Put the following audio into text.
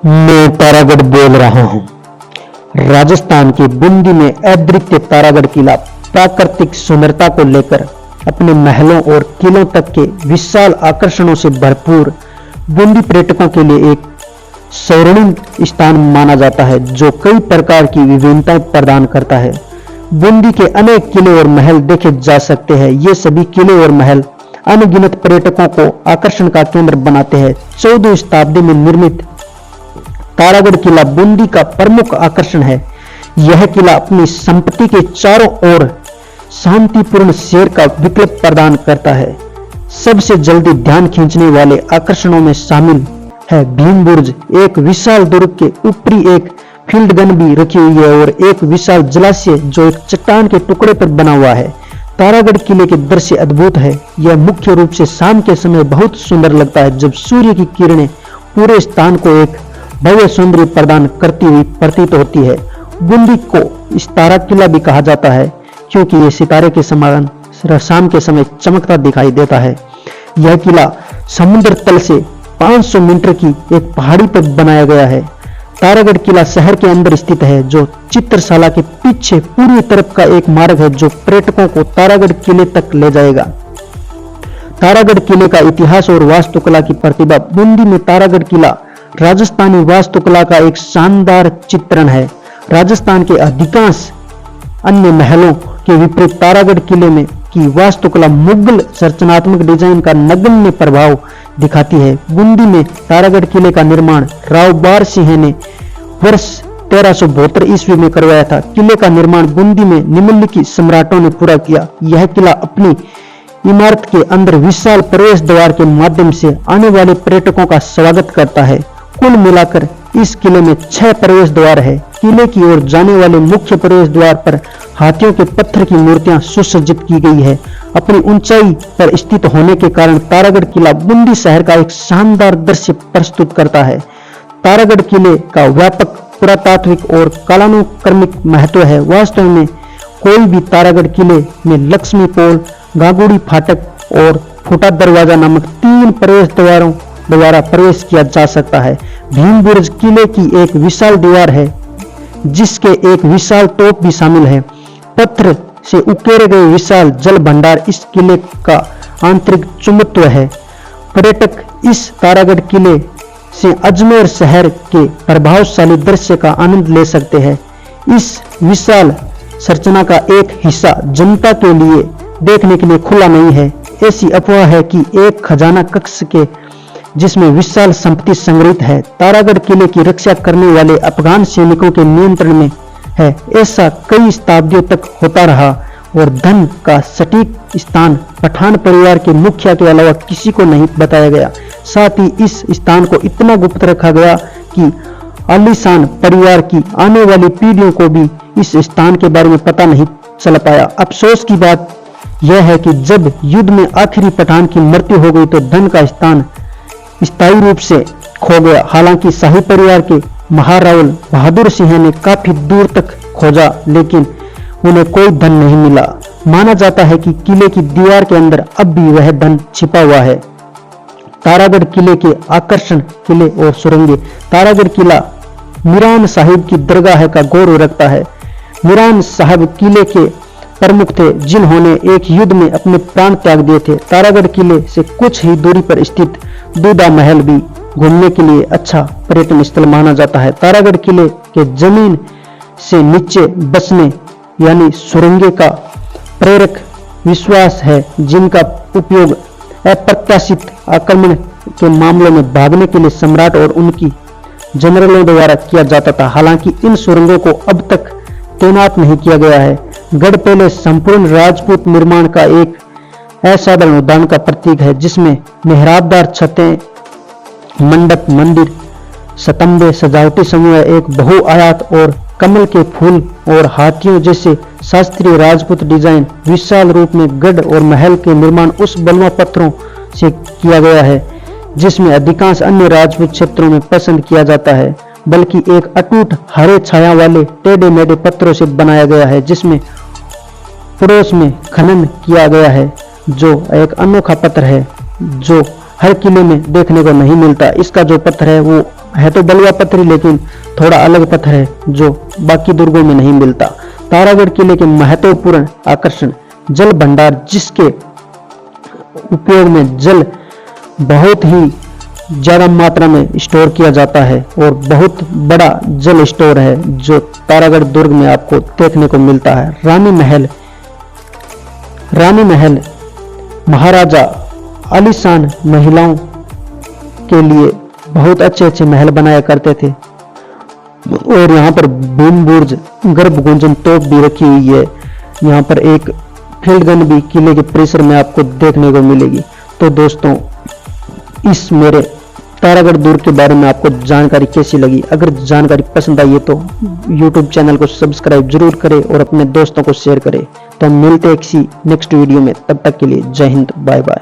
मैं तारागढ़ बोल रहा हूँ। राजस्थान के बूंदी में अद्वितीय तारागढ़ किला प्राकृतिक सुंदरता को लेकर अपने महलों और किलों तक के विशाल आकर्षणों से भरपूर बूंदी पर्यटकों के लिए एक स्वर्णिम स्थान माना जाता है, जो कई प्रकार की विभिन्नताएं प्रदान करता है। बूंदी के अनेक किले और महल देखे जा सकते हैं। ये सभी किले और महल अनगिनत पर्यटकों को आकर्षण का केंद्र बनाते हैं। 14वीं शताब्दी में निर्मित तारागढ़ किला बूंदी का प्रमुख आकर्षण है। यह किला अपनी संपत्ति के चारों ओर शांतिपूर्ण सैर का विकल्प प्रदान करता है। सबसे जल्दी ध्यान खींचने वाले आकर्षणों में शामिल है भीम बुर्ज। एक विशाल दुर्ग के ऊपरी एक फील्ड गन भी रखी हुई है और एक विशाल जलाशय जो एक चट्टान के टुकड़े पर बना हुआ है। तारागढ़ किले के दृश्य अद्भुत है। यह मुख्य रूप से शाम के समय बहुत सुंदर लगता है, जब सूर्य की किरणें पूरे स्थान को एक भव्य सौंदर्य प्रदान करती हुई प्रतीत होती है। बूंदी को तारा किला भी कहा जाता है, क्योंकि ये सितारे के समान शाम के समय चमकता दिखाई देता है। यह किला समुद्र तल से 500 मीटर की एक पहाड़ी पर बनाया गया है। तारागढ़ किला शहर के अंदर स्थित है, जो चित्रशाला के पीछे पूर्वी तरफ का एक मार्ग है जो पर्यटकों को तारागढ़ किले तक ले जाएगा। तारागढ़ किले का इतिहास और वास्तुकला की प्रतिभा। बूंदी में तारागढ़ किला राजस्थानी वास्तुकला का एक शानदार चित्रण है। राजस्थान के अधिकांश अन्य महलों के विपरीत तारागढ़ किले में की वास्तुकला मुगल रचनात्मक डिजाइन का नगण्य प्रभाव दिखाती है। बूंदी में तारागढ़ किले का निर्माण राव बार सिंह ने वर्ष 1372 ईस्वी में करवाया था। किले का निर्माण बूंदी में निम्नलिखित सम्राटों ने पूरा किया। यह किला अपनी इमारत के अंदर विशाल प्रवेश द्वार के माध्यम से आने वाले पर्यटकों का स्वागत करता है। कुल मिलाकर इस किले में 6 प्रवेश द्वार है। किले की ओर जाने वाले मुख्य प्रवेश द्वार पर हाथियों के पत्थर की मूर्तियां सुसज्जित की गई है। अपनी ऊंचाई पर स्थित होने के कारण तारागढ़ किला बूंदी शहर का एक शानदार दृश्य प्रस्तुत करता है। तारागढ़ किले का व्यापक पुरातात्विक और कालानुक्रमिक महत्व है। वास्तव में कोई भी तारागढ़ किले में लक्ष्मी पोल, गागुड़ी फाटक और फूटा दरवाजा नामक 3 प्रवेश द्वारों द्वारा प्रवेश किया जा सकता है। भीम बुर्ज किले की एक विशाल दीवार है, जिसके एक विशाल तोप भी शामिल है। पत्थर से उकेरे गए विशाल जल भंडार इस किले का आंतरिक चुंबकत्व है। पर्यटक इस तारागढ़ किले से अजमेर शहर के प्रभावशाली दृश्य का आनंद ले सकते हैं। इस विशाल संरचना का एक हिस्सा जनता के लिए देखने के लिए खुला नहीं है। ऐसी अफवाह है कि एक खजाना कक्ष के जिसमें विशाल संपत्ति संग्रहित है, तारागढ़ किले की रक्षा करने वाले अफगान सैनिकों के नियंत्रण में है। ऐसा कई शताब्दियों तक होता रहा और धन का सटीक स्थान पठान परिवार के मुखिया के अलावा किसी को नहीं बताया गया। साथ ही इस स्थान को इतना गुप्त रखा गया कि आलीशान परिवार की आने वाली पीढ़ियों को भी इस स्थान के बारे में पता नहीं चल पाया। अफसोस की बात यह है कि जब युद्ध में आखिरी पठान की मृत्यु हो गई तो धन का स्थान स्थायी रूप से खो गया। हालांकि शाही परिवार के महारावल बहादुर सिंह ने काफी दूर तक खोजा, लेकिन उन्हें कोई धन नहीं मिला। माना जाता है कि किले की दीवार के अंदर अब भी वह धन छिपा हुआ है। तारागढ़ किले के आकर्षण, किले और सुरंगें। तारागढ़ किला मीरान साहिब की दरगाह का गौरव रखता है। मीरान साहब किले के प्रमुख थे, जिन्होंने एक युद्ध में अपने प्राण त्याग दिए थे। तारागढ़ किले से कुछ ही दूरी पर स्थित दूधा महल भी घूमने के लिए अच्छा पर्यटन स्थल माना जाता है। तारागढ़ किले के जमीन से नीचे बसने यानी सुरंगें का प्रेरक विश्वास है, जिनका उपयोग अप्रत्याशित आक्रमण के मामलों में भागने के लिए सम्राट और उनकी जनरलों द्वारा किया जाता था। हालांकि इन सुरंगों को अब तक तैनात नहीं किया गया है। गढ़ पहले संपूर्ण राजपूत निर्माण का एक असाधारण उदाहरण का प्रतीक है, जिसमें मेहराबदार छतें, मंडप, मंदिर, स्तंभे, सजावटी समूह, एक बहुआयात और कमल के फूल और हाथियों जैसे शास्त्रीय राजपूत डिजाइन। विशाल रूप में गढ़ और महल के निर्माण उस बलुआ पत्थरों से किया गया है जिसमें अधिकांश अन्य राजपूत क्षेत्रों में पसंद किया जाता है, बल्कि एक अटूट हरे छाया वाले टेढ़े मेढ़े पत्थरों से बनाया गया है, जिसमें पड़ोस में खनन किया गया है, जो एक अनोखा पत्थर है जो हर किले में देखने को नहीं मिलता। इसका जो पत्थर है वो है तो बलुआ पत्थर ही, लेकिन थोड़ा अलग पत्थर है जो बाकी दुर्गों में नहीं मिलता। तारागढ़ किले के महत्वपूर्ण आकर्षण जल भंडार, जिसके उपयोग में जल बहुत ही ज्यादा मात्रा में स्टोर किया जाता है और बहुत बड़ा जल स्टोर है जो तारागढ़ दुर्ग में आपको देखने को मिलता है। रानी महल महाराजा आलीशान महिलाओं के लिए बहुत अच्छे महल बनाया करते थे और यहाँ पर भीम बुर्ज गर्भ गुंजन तोप भी रखी हुई है। यहाँ पर एक फील्ड गन भी किले के परिसर में आपको देखने को मिलेगी। तो दोस्तों, इस मेरे तारागढ़ दुर्ग के बारे में आपको जानकारी कैसी लगी? अगर जानकारी पसंद आई है तो YouTube चैनल को सब्सक्राइब जरूर करें और अपने दोस्तों को शेयर करें। तो हम मिलते हैं किसी नेक्स्ट वीडियो में, तब तक के लिए जय हिंद, बाय बाय।